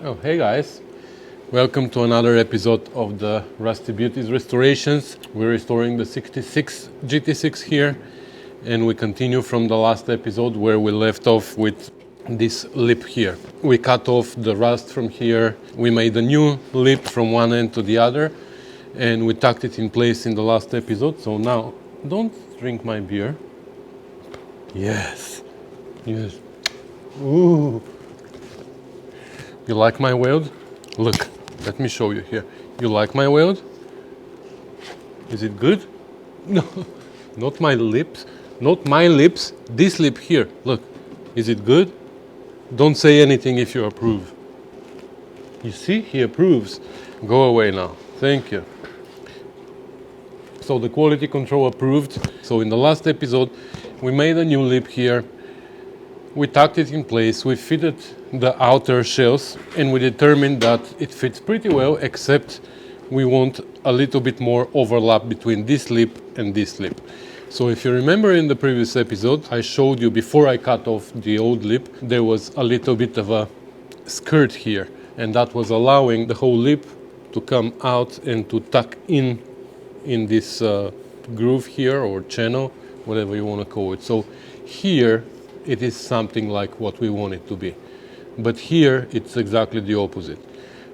Oh, hey guys. Welcome to another episode of the Rusty Beauties Restorations. We're restoring the 66 GT6 here, and we continue from the last episode where we left off with this lip here. We cut off the rust from here, we made a new lip from one end to the other, and we tucked it in place in the last episode. So now, don't drink my beer. Yes. Ooh. You like my weld? Look, let me show you here. You like my weld? Is it good? No, not my lips. Not my lips. This lip here. Look, is it good? Don't say anything if you approve. You see, he approves. Go away now. Thank you. So the quality control approved. So in the last episode, we made a new lip here. We tucked it in place, we fitted the outer shells, and we determined that it fits pretty well, except we want a little bit more overlap between this lip and this lip. So if you remember in the previous episode, I showed you before I cut off the old lip, there was a little bit of a skirt here, and that was allowing the whole lip to come out and to tuck in this groove here, or channel, whatever you want to call it. So here, it is something like what we want it to be. But here, it's exactly the opposite.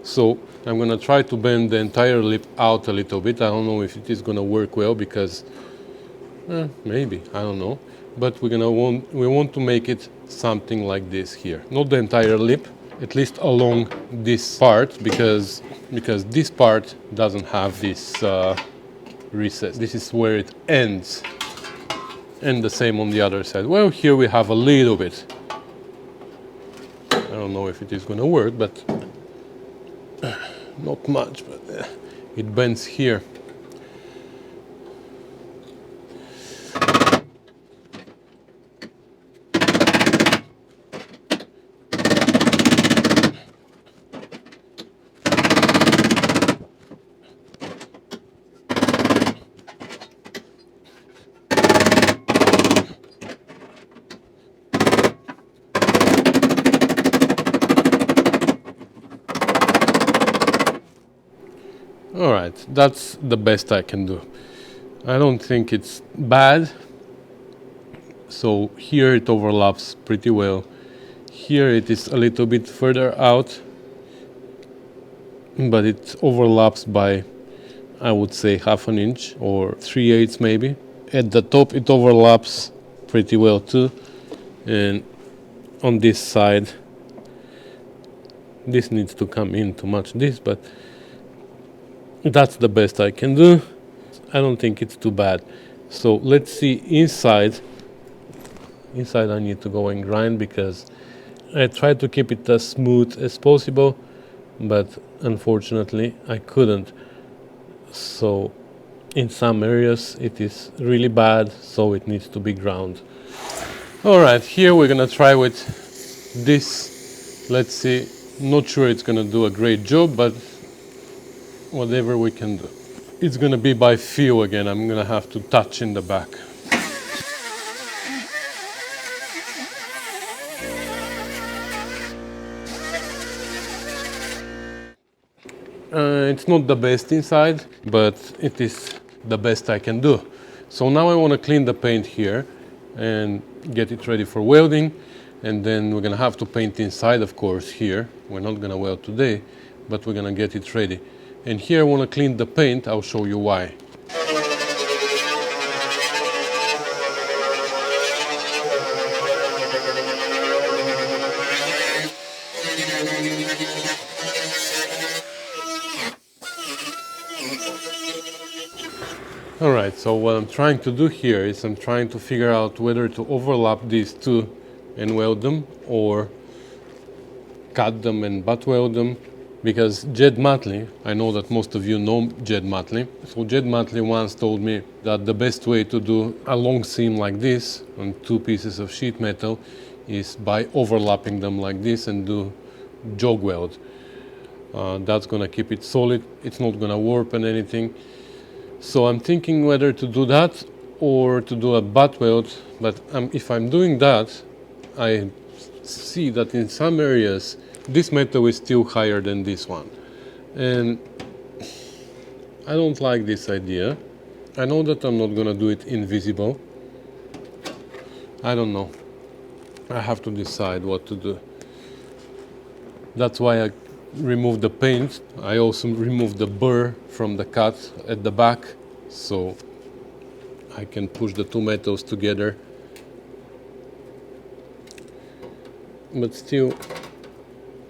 So I'm going to try to bend the entire lip out a little bit. I don't know if it is going to work well because, maybe, I don't know. But we want to make it something like this here. Not the entire lip, at least along this part, because this part doesn't have this recess. This is where it ends. And the same on the other side. Well, here we have a little bit. I don't know if it is going to work, but not much, but it bends here. Alright, that's the best I can do. I don't think it's bad. So here it overlaps pretty well. Here it is a little bit further out, but it overlaps by, I would say, 1/2 inch or 3/8 maybe. At the top it overlaps pretty well too. And on this side, this needs to come in to match this, but that's the best I can do. I don't think it's too bad. So let's see inside. Inside I need to go and grind because I tried to keep it as smooth as possible, but unfortunately I couldn't. So in some areas it is really bad, so it needs to be ground. Alright, here we're gonna try with this. Let's see. Not sure it's gonna do a great job, but whatever we can do. It's gonna be by feel again. I'm gonna have to touch in the back. It's not the best inside, but it is the best I can do. So now I want to clean the paint here and get it ready for welding, and then we're gonna have to paint inside, of course, here. We're not gonna weld today, but we're gonna get it ready. And here I want to clean the paint. I'll show you why. Alright, so what I'm trying to do here is I'm trying to figure out whether to overlap these two and weld them, or cut them and butt weld them. Because Jed Matley, I know that most of you know Jed Matley. So Jed Matley once told me that the best way to do a long seam like this on two pieces of sheet metal is by overlapping them like this and do jog weld. That's gonna keep it solid. It's not gonna warp and anything. So I'm thinking whether to do that or to do a butt weld. But if I'm doing that, I see that in some areas this metal is still higher than this one. And I don't like this idea. I know that I'm not gonna do it invisible. I don't know. I have to decide what to do. That's why I removed the paint. I also removed the burr from the cut at the back, so I can push the two metals together. But still,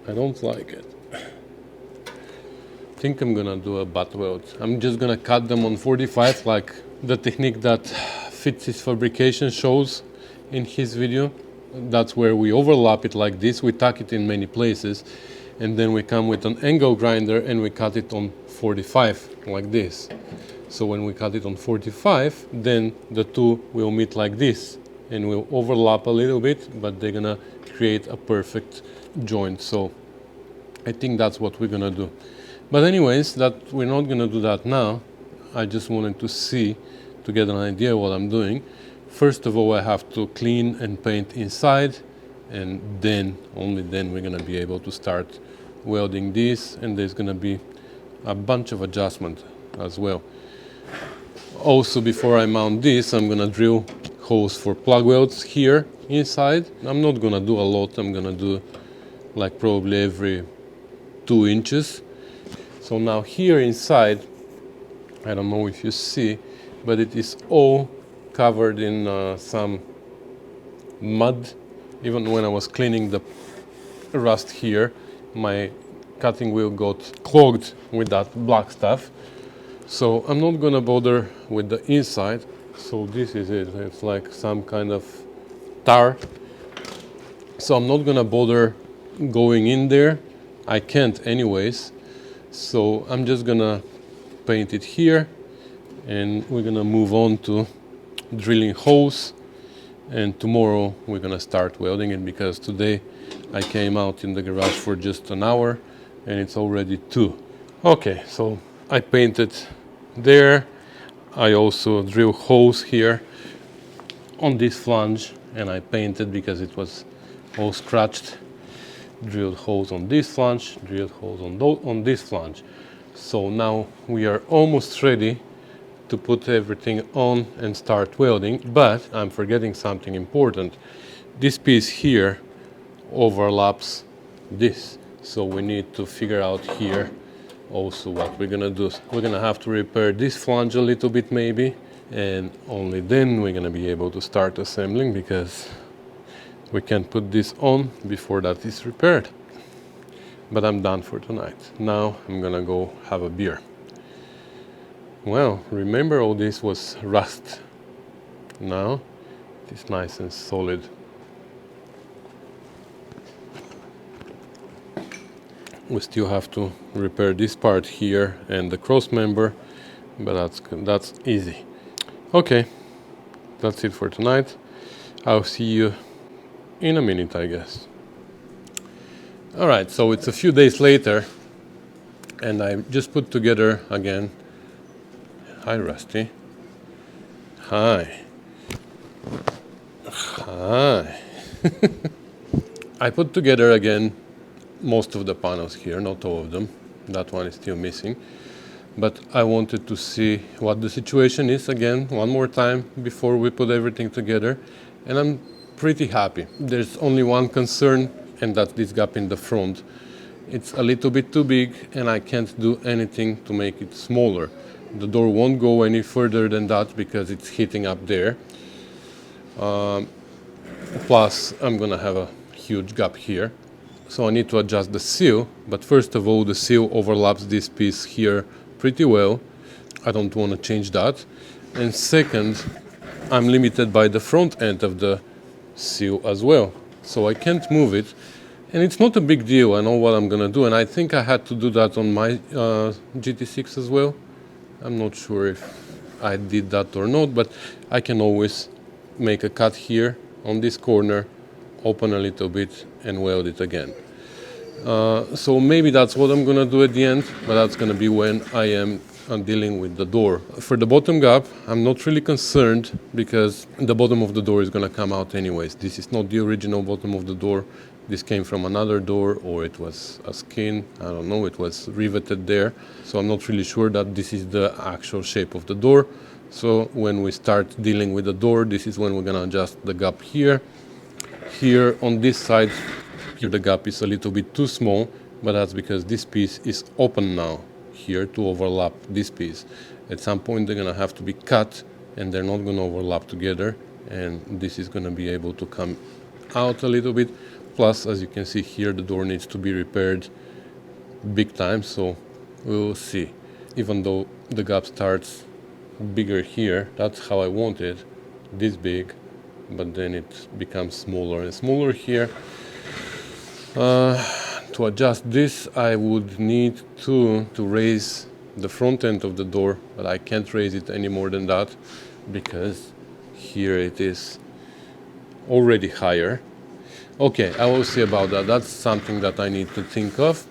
I don't like it. I think I'm gonna do a butt weld. I'm just gonna cut them on 45, like the technique that Fitz's fabrication shows in his video. That's where we overlap it like this, we tuck it in many places, and then we come with an angle grinder and we cut it on 45 like this. So when we cut it on 45, then the two will meet like this and will overlap a little bit, but they're gonna create a perfect joint. So I think that's what we're gonna do. But anyways, that we're not gonna do that now. I just wanted to see, to get an idea what I'm doing. First of all, I have to clean and paint inside, and then, only then, we're gonna be able to start welding this, and there's gonna be a bunch of adjustment as well. Also, before I mount this, I'm gonna drill holes for plug welds here inside. I'm not gonna do a lot, I'm gonna do like probably every 2 inches. So now here inside, I don't know if you see, but it is all covered in some mud. Even when I was cleaning the rust here, my cutting wheel got clogged with that black stuff. So I'm not gonna bother with the inside. So this is it, it's like some kind of tar. So I'm not gonna bother going in there. I can't anyways. So I'm just gonna paint it here, and we're gonna move on to drilling holes, and tomorrow we're gonna start welding it, because today I came out in the garage for just an hour and it's already 2. Okay, so I painted there. I also drill holes here on this flange, and I painted because it was all scratched. Drilled holes on this flange, drilled holes on this flange. So now we are almost ready to put everything on and start welding, but I'm forgetting something important. This piece here overlaps this, so we need to figure out here also what we're gonna do. We're gonna have to repair this flange a little bit maybe, and only then we're gonna be able to start assembling, because we can't put this on before that is repaired. But I'm done for tonight. Now I'm gonna go have a beer. Well, remember all this was rust. Now it's nice and solid. We still have to repair this part here and the cross member, but that's easy. Okay, that's it for tonight. I'll see you in a minute, I guess. All right, so it's a few days later, and I just put together again. Hi, Rusty. Hi. Hi. I put together again most of the panels here, not all of them. That one is still missing. But I wanted to see what the situation is again, one more time, before we put everything together. And I'm pretty happy. There's only one concern, and that's this gap in the front. It's a little bit too big, and I can't do anything to make it smaller. The door won't go any further than that because it's hitting up there. Plus, I'm gonna have a huge gap here. So I need to adjust the sill, but first of all, the sill overlaps this piece here pretty well. I don't want to change that. And second, I'm limited by the front end of the sill as well. So I can't move it. And it's not a big deal, I know what I'm gonna do, and I think I had to do that on my GT6 as well. I'm not sure if I did that or not, but I can always make a cut here on this corner, open a little bit and weld it again. So maybe that's what I'm gonna do at the end, but that's gonna be when I am dealing with the door. For the bottom gap, I'm not really concerned because the bottom of the door is gonna come out anyways. This is not the original bottom of the door. this came from another door or it was a skin, I don't know, it was riveted there. So I'm not really sure that this is the actual shape of the door. So when we start dealing with the door, this is when we're gonna adjust the gap here. Here on this side, here the gap is a little bit too small, but that's because this piece is open now here to overlap this piece. At some point they're gonna have to be cut and they're not gonna overlap together, and this is gonna be able to come out a little bit. Plus, as you can see here, the door needs to be repaired big time, so we'll see. Even though the gap starts bigger here, that's how I want it, this big, but then it becomes smaller and smaller here. To adjust this, I would need to raise the front end of the door, but I can't raise it any more than that because here it is already higher. Okay, I will see about that. That's something that I need to think of.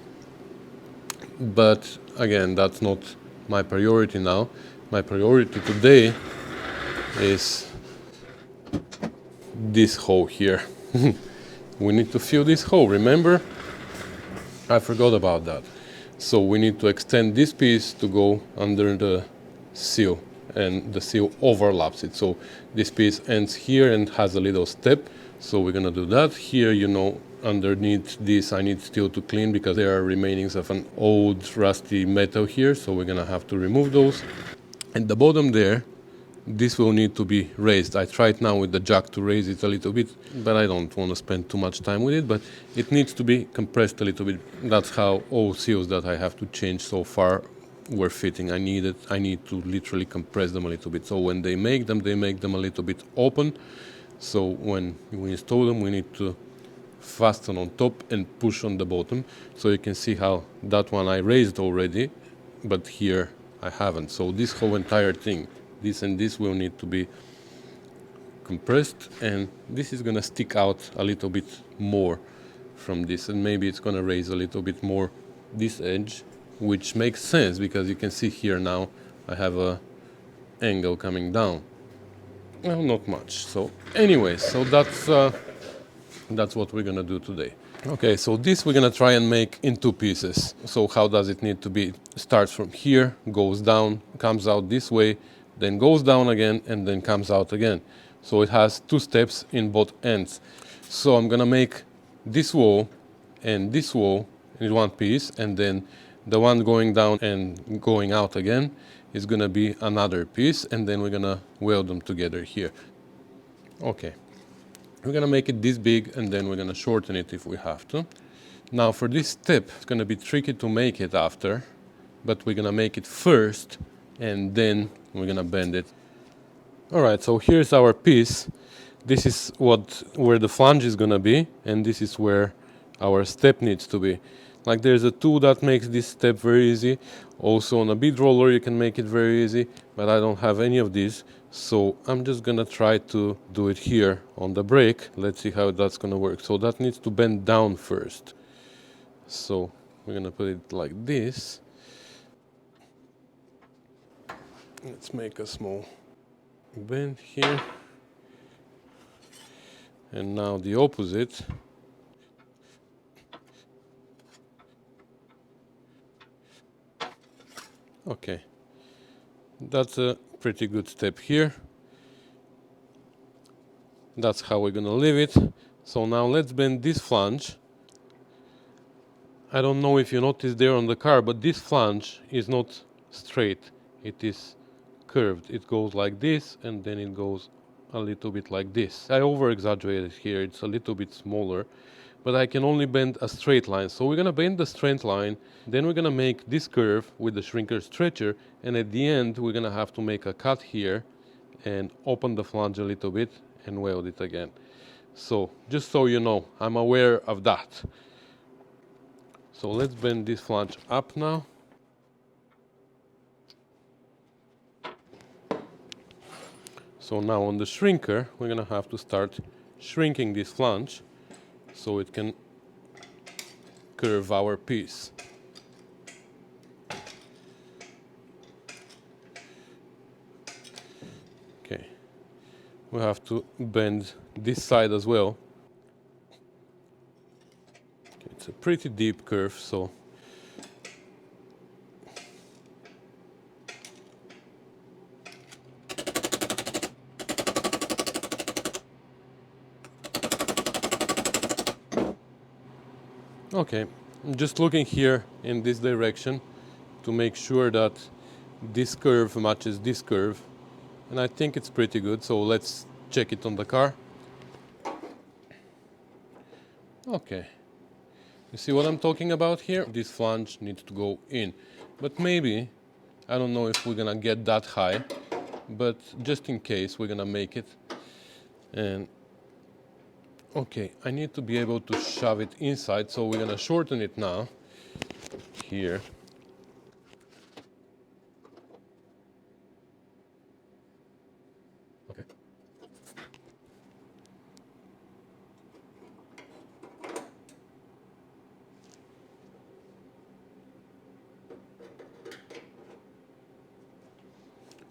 But again, that's not my priority now. My priority today is this hole here. We need to fill this hole, remember? I forgot about that. So we need to extend this piece to go under the sill, and the sill overlaps it. So this piece ends here and has a little step. So we're gonna do that. Here, you know, underneath this I need still to clean because there are remainings of an old rusty metal here. So we're gonna have to remove those. And the bottom there, this will need to be raised. I tried now with the jack to raise it a little bit, but I don't want to spend too much time with it, but it needs to be compressed a little bit. That's how all seals that I have to change so far were fitting. I need to literally compress them a little bit. So when they make them a little bit open. So when we install them, we need to fasten on top and push on the bottom. So you can see how that one I raised already, but here I haven't. So this whole entire thing, this and this will need to be compressed, and this is gonna stick out a little bit more from this, and maybe it's gonna raise a little bit more this edge, which makes sense because you can see here now I have a angle coming down. Well, not much. So anyway, so that's what we're gonna do today. Okay, so this we're gonna try and make in two pieces. So how does it need to be? Starts from here, goes down, comes out this way, then goes down again, and then comes out again. So it has two steps in both ends. So I'm gonna make this wall and this wall in one piece, and then the one going down and going out again is gonna be another piece, and then we're gonna weld them together here. Okay, we're gonna make it this big, and then we're gonna shorten it if we have to. Now for this step, it's gonna be tricky to make it after, but we're gonna make it first, and then we're gonna bend it. All right, so here's our piece. This is where the flange is gonna be, and this is where our step needs to be. Like there's a tool that makes this step very easy. Also on a bead roller you can make it very easy, but I don't have any of these. So I'm just gonna try to do it here on the brake. Let's see how that's gonna work. So that needs to bend down first. So we're gonna put it like this. Let's make a small bend here. And now the opposite. Okay, that's a pretty good step here. That's how we're gonna leave it. So now let's bend this flange. I don't know if you noticed there on the car, but this flange is not straight. It is curved. It goes like this, and then it goes a little bit like this. I over-exaggerated here. It's a little bit smaller, but I can only bend a straight line. So we're gonna bend the straight line, then we're gonna make this curve with the shrinker stretcher, and at the end we're gonna have to make a cut here and open the flange a little bit and weld it again. So just so you know, I'm aware of that. So let's bend this flange up now. So now on the shrinker, we're gonna have to start shrinking this flange so it can curve our piece. Okay, we have to bend this side as well. pretty deep curve, so okay, I'm just looking here in this direction to make sure that this curve matches this curve, and I think it's pretty good, so let's check it on the car. Okay, you see what I'm talking about here? This flange needs to go in, but maybe, I don't know if we're gonna get that high, but just in case we're gonna make it. And okay, I need to be able to shove it inside, so we're gonna shorten it now here. Okay.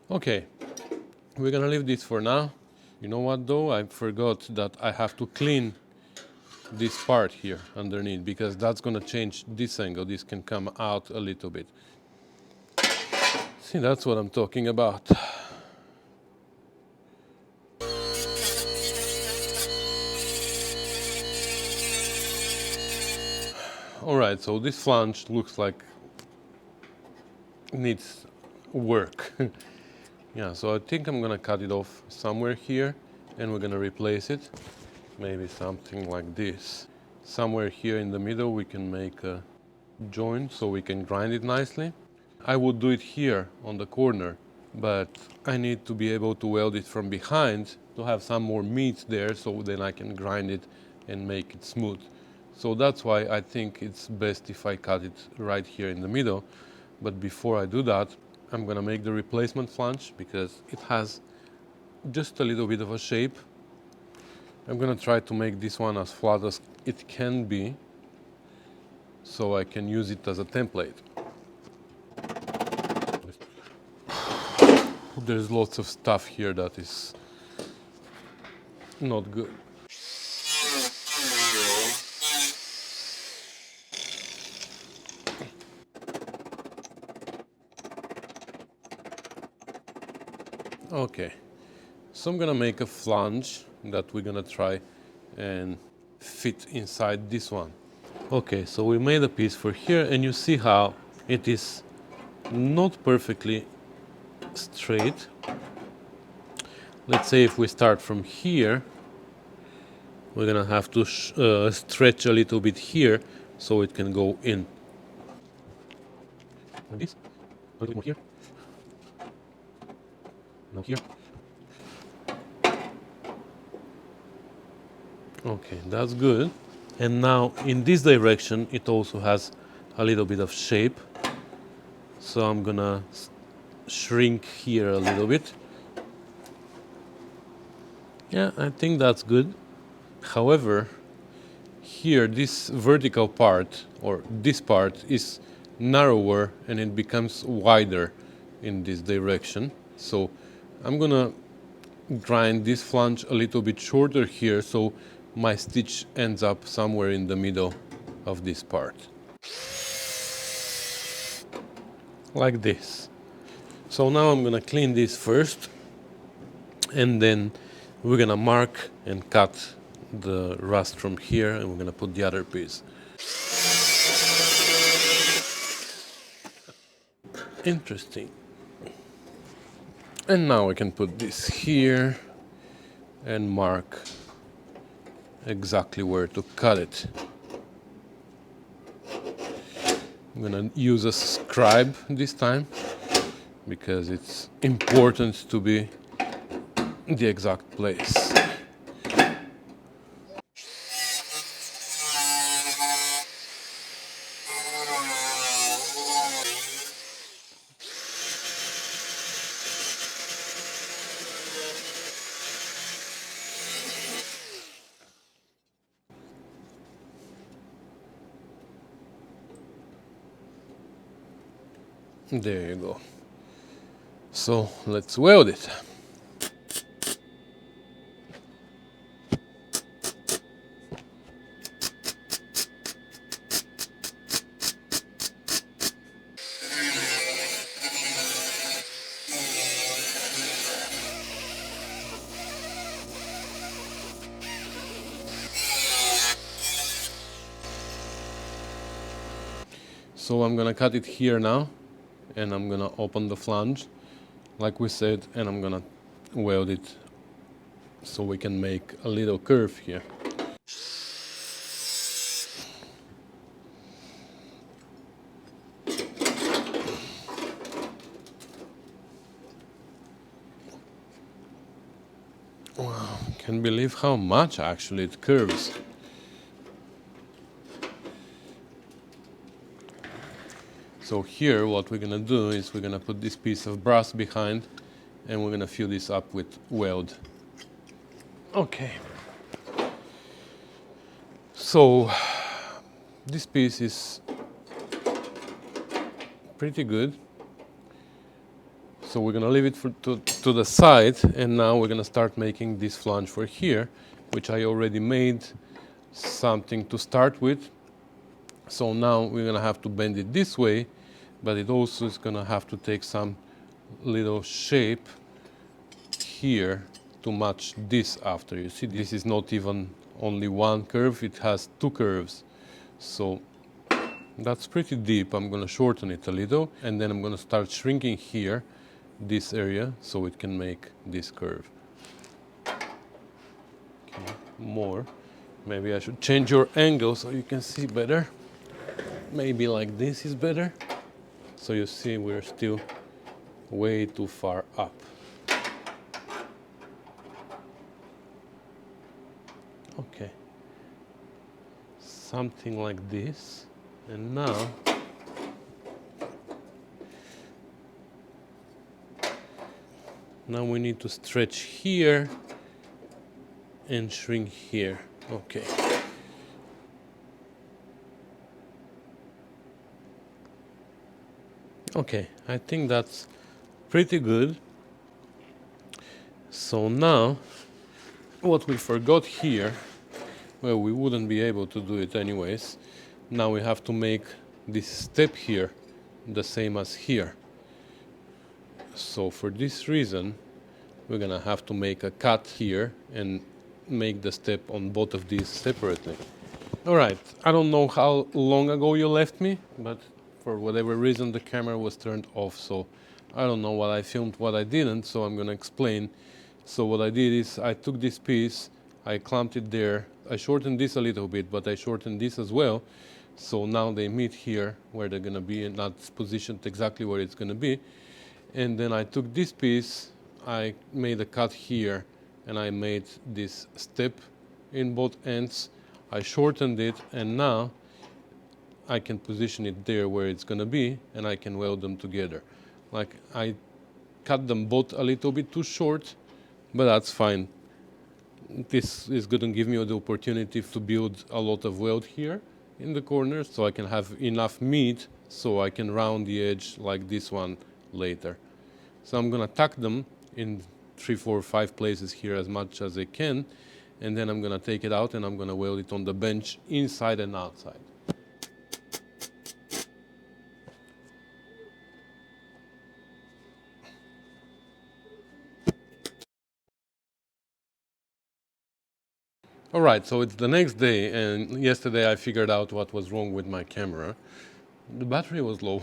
Okay, we're gonna leave this for now. You know what though? I forgot that I have to clean this part here underneath, because that's gonna change this angle. This can come out a little bit. See, that's what I'm talking about. Alright, so this flange looks like it needs work. Yeah, so I think I'm gonna cut it off somewhere here and we're gonna replace it. Maybe something like this. Somewhere here in the middle we can make a joint so we can grind it nicely. I would do it here on the corner, but I need to be able to weld it from behind to have some more meat there, so then I can grind it and make it smooth. So that's why I think it's best if I cut it right here in the middle. But before I do that, I'm gonna make the replacement flange because it has just a little bit of a shape. I'm gonna try to make this one as flat as it can be so I can use it as a template. There's lots of stuff here that is not good. Okay, so I'm gonna make a flange that we're gonna try and fit inside this one. Okay, so we made a piece for here and you see how it is not perfectly straight. Let's say if we start from here, we're gonna have to stretch a little bit here so it can go in. Like this, a little more here. Now here. Okay, that's good. And now in this direction it also has a little bit of shape. So I'm gonna shrink here a little bit. Yeah, I think that's good. However, here this vertical part or this part is narrower and it becomes wider in this direction. So I'm gonna grind this flange a little bit shorter here so my stitch ends up somewhere in the middle of this part. Like this. So now I'm gonna clean this first and then we're gonna mark and cut the rust from here and we're gonna put the other piece. Interesting. And now I can put this here and mark exactly where to cut it. I'm gonna use a scribe this time because it's important to be in the exact place. There you go. So let's weld it. So I'm gonna cut it here now, and I'm gonna open the flange, like we said, and I'm gonna weld it so we can make a little curve here. Wow, can't believe how much actually it curves. So here what we're gonna do is we're gonna put this piece of brass behind, and we're gonna fill this up with weld. Okay. So this piece is pretty good. So we're gonna leave it to the side, and now we're gonna start making this flange for here, which I already made something to start with. So now we're gonna have to bend it this way, but it also is gonna have to take some little shape here to match this after. You see, this is not even only one curve, it has two curves. So that's pretty deep. I'm gonna shorten it a little, and then I'm gonna start shrinking here, this area, so it can make this curve. Okay, more. Maybe I should change your angle so you can see better. Maybe like this is better. So you see we're still way too far up. Okay. Something like this. And now we need to stretch here and shrink here. Okay. Okay, I think that's pretty good. So now, what we forgot here, well, we wouldn't be able to do it anyways. Now we have to make this step here the same as here. So for this reason, we're gonna have to make a cut here and make the step on both of these separately. All right, I don't know how long ago you left me, but for whatever reason the camera was turned off, so I don't know what I filmed, what I didn't, so I'm gonna explain. So what I did is I took this piece, I clamped it there, I shortened this a little bit, but I shortened this as well. So now they meet here where they're gonna be, and that's positioned exactly where it's gonna be. And then I took this piece, I made a cut here, and I made this step in both ends. I shortened it, and now I can position it there where it's gonna be, and I can weld them together. Like, I cut them both a little bit too short, but that's fine. This is gonna give me the opportunity to build a lot of weld here in the corners, so I can have enough meat so I can round the edge like this one later. So I'm gonna tuck them in 3, 4, 5 places here as much as I can, and then I'm gonna take it out and I'm gonna weld it on the bench inside and outside. All right, so it's the next day, and yesterday I figured out what was wrong with my camera. The battery was low.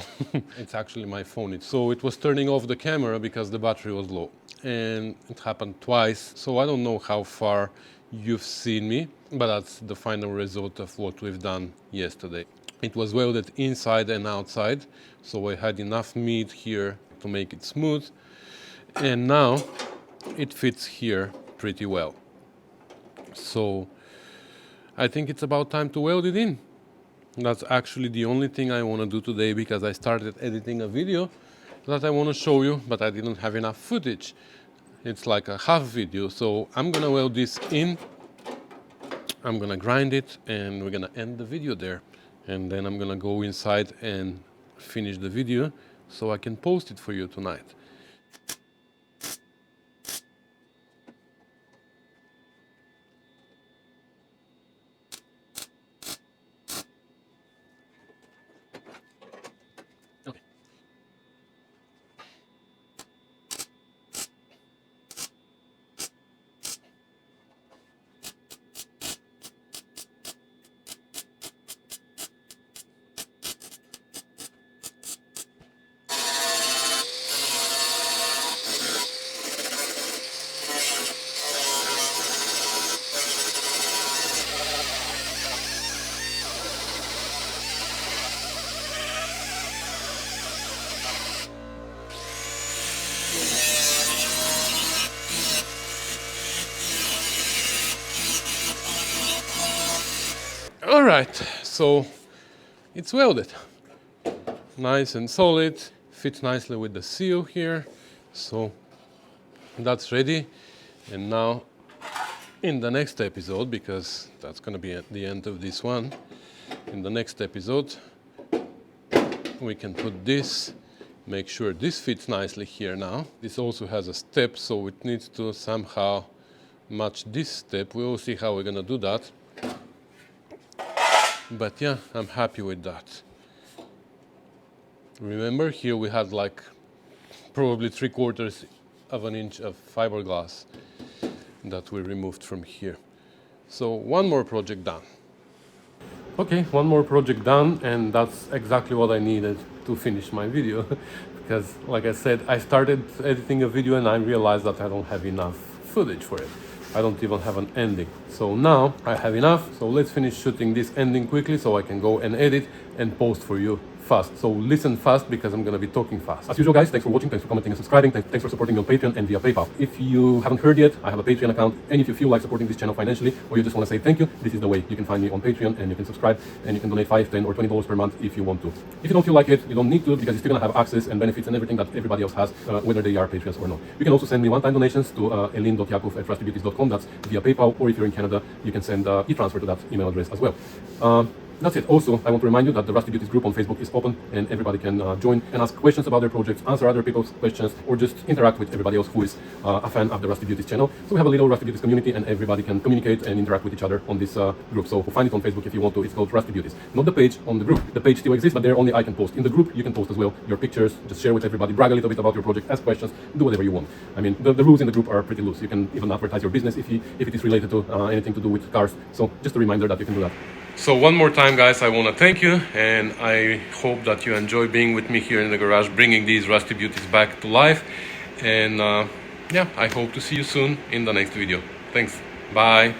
It's actually my phone. So it was turning off the camera because the battery was low. And it happened twice. So I don't know how far you've seen me, but that's the final result of what we've done yesterday. It was welded inside and outside, so I had enough meat here to make it smooth. And now it fits here pretty well. So I think it's about time to weld it in. That's actually the only thing I want to do today, because I started editing a video that I want to show you, but I didn't have enough footage. It's like a half video, so I'm gonna weld this in, I'm gonna grind it, and we're gonna end the video there. And then I'm gonna go inside and finish the video so I can post it for you tonight. Okay. All right, so it's welded. Nice and solid, fits nicely with the sill here. So that's ready. And now in the next episode, because that's going to be at the end of this one, in the next episode we can put this, make sure this fits nicely here now. This also has a step, so it needs to somehow match this step. We will see how we're going to do that. But yeah, I'm happy with that. Remember, here we had like probably 3/4 of an inch of fiberglass that we removed from here. So one more project done. Okay, one more project done, and that's exactly what I needed to finish my video. Because like I said, I started editing a video and I realized that I don't have enough footage for it. I don't even have an ending. So now I have enough, so let's finish shooting this ending quickly so I can go and edit and post for you fast. So listen fast because I'm gonna be talking fast. As usual guys, thanks for watching, thanks for commenting and subscribing, thanks for supporting me on Patreon and via PayPal. If you haven't heard yet, I have a Patreon account, and if you feel like supporting this channel financially or you just want to say thank you, this is the way. You can find me on Patreon and you can subscribe and you can donate $5, $10 or $20 per month if you want to. If you don't feel like it, you don't need to, because you're still gonna have access and benefits and everything that everybody else has, whether they are Patreons or not. You can also send me one-time donations to elin.yakov@rustybeauties.com. That's via PayPal, or if you're in Canada, you can send e-transfer to that email address as well. That's it. Also, I want to remind you that the Rusty Beauties group on Facebook is open and everybody can join and ask questions about their projects, answer other people's questions, or just interact with everybody else who is a fan of the Rusty Beauties channel. So we have a little Rusty Beauties community and everybody can communicate and interact with each other on this group. So find it on Facebook if you want to. It's called Rusty Beauties. Not the page on the group. The page still exists, but there only I can post. In the group, you can post as well your pictures, just share with everybody, brag a little bit about your project, ask questions, do whatever you want. I mean, the rules in the group are pretty loose. You can even advertise your business if it is related to anything to do with cars. So just a reminder that you can do that. So one more time guys, I want to thank you, and I hope that you enjoy being with me here in the garage, bringing these Rusty Beauties back to life. And yeah, I hope to see you soon in the next video. Thanks. Bye.